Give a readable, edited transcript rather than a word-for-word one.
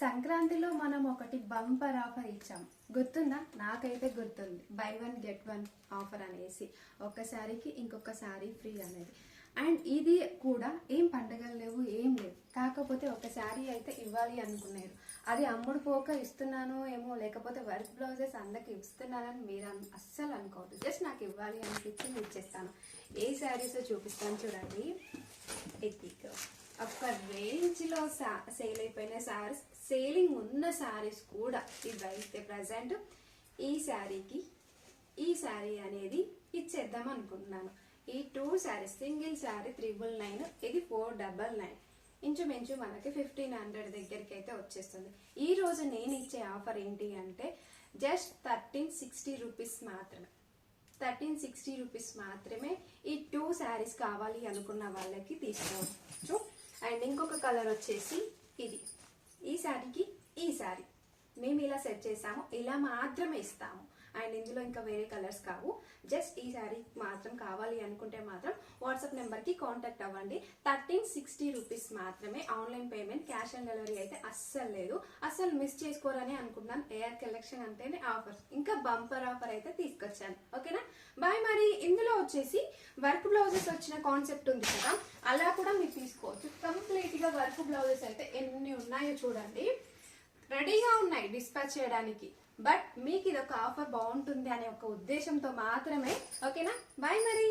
సంక్రాంతిలో మనం ఒకటి bumper offer ఇచ్చాం, గుర్తుందా? నాకైతే గుర్తుంది. By one get one offer అనేసి ఒక్కసారికి ఇంకొక సారీ ఫ్రీ అనేది. అండ్ ఇది కూడా ఏం పండగలు లేవు, ఏం లేవు, కాకపోతే ఒక శారీ అయితే ఇవ్వాలి అనుకున్నారు. అది అమ్ముడు పోక ఇస్తున్నాను ఏమో, లేకపోతే వర్క్ బ్లౌజెస్ అందరికి ఇస్తున్నానని మీరు అస్సలు అనుకోవద్దు. జస్ట్ నాకు ఇవ్వాలి అనిపించింది ఇచ్చేస్తాను. ఏ శారీస్ చూపిస్తాను చూడండి. ఎత్తికో ఒక రేంజ్లో సేల్ అయిపోయిన శారీస్, సేలింగ్ ఉన్న శారీస్ కూడా ఇవైతే ప్రజెంట్ ఈ శారీకి ఈ శారీ అనేది ఇచ్చేద్దాం అనుకుంటున్నాను. ఈ 2 శారీస్, సింగిల్ శారీ 999, ఇది 499, ఇంచుమించు మనకి 1500 దగ్గరికి అయితే వచ్చేస్తుంది. ఈ రోజు నేను ఇచ్చే ఆఫర్ ఏంటి అంటే జస్ట్ 1360 రూపీస్ మాత్రమే. 1360 రూపీస్ మాత్రమే ఈ 2 శారీస్ కావాలి అనుకున్న వాళ్ళకి తీసుకోవచ్చు. అండ్ ఇంకొక కలర్ వచ్చేసి ఇది. ఈ శారీకి ఈ శారీ మేము ఇలా సెట్ చేసాము, ఇలా మాత్రమే ఇస్తాము. అండ్ ఇందులో ఇంకా వేరే కలర్స్ కావు. జస్ట్ ఈ శారీ మాత్రం కావాలి అనుకుంటే మాత్రం వాట్సాప్ నెంబర్కి కాంటాక్ట్ అవ్వండి. 1360 రూపీస్ మాత్రమే. Online payment, cash on delivery అయితే అస్సలు లేదు. అస్సలు మిస్ చేసుకోరని అనుకుంటున్నాను. ఏఆర్ కలెక్షన్ అంటేనే ఆఫర్స్, ఇంకా బంపర్ ఆఫర్ అయితే తీసుకొచ్చాను. ఓకేనా బాయ్. మరి ఇందులో వచ్చేసి వర్క్ బ్లౌజెస్ వచ్చిన కాన్సెప్ట్ ఉంది కదా, అలా కూడా మీరు తీసుకోవచ్చు. కంప్లీట్ గా వర్క్ బ్లౌజెస్ అయితే ఎన్ని ఉన్నాయో చూడండి, రెడీగా ఉన్నాయి డిస్పాచ్ చేయడానికి. బట్ మీకు ఇది ఒక ఆఫర్ బాగుంటుంది అనే ఒక ఉద్దేశంతో మాత్రమే. ఓకేనా బాయ్ మరి.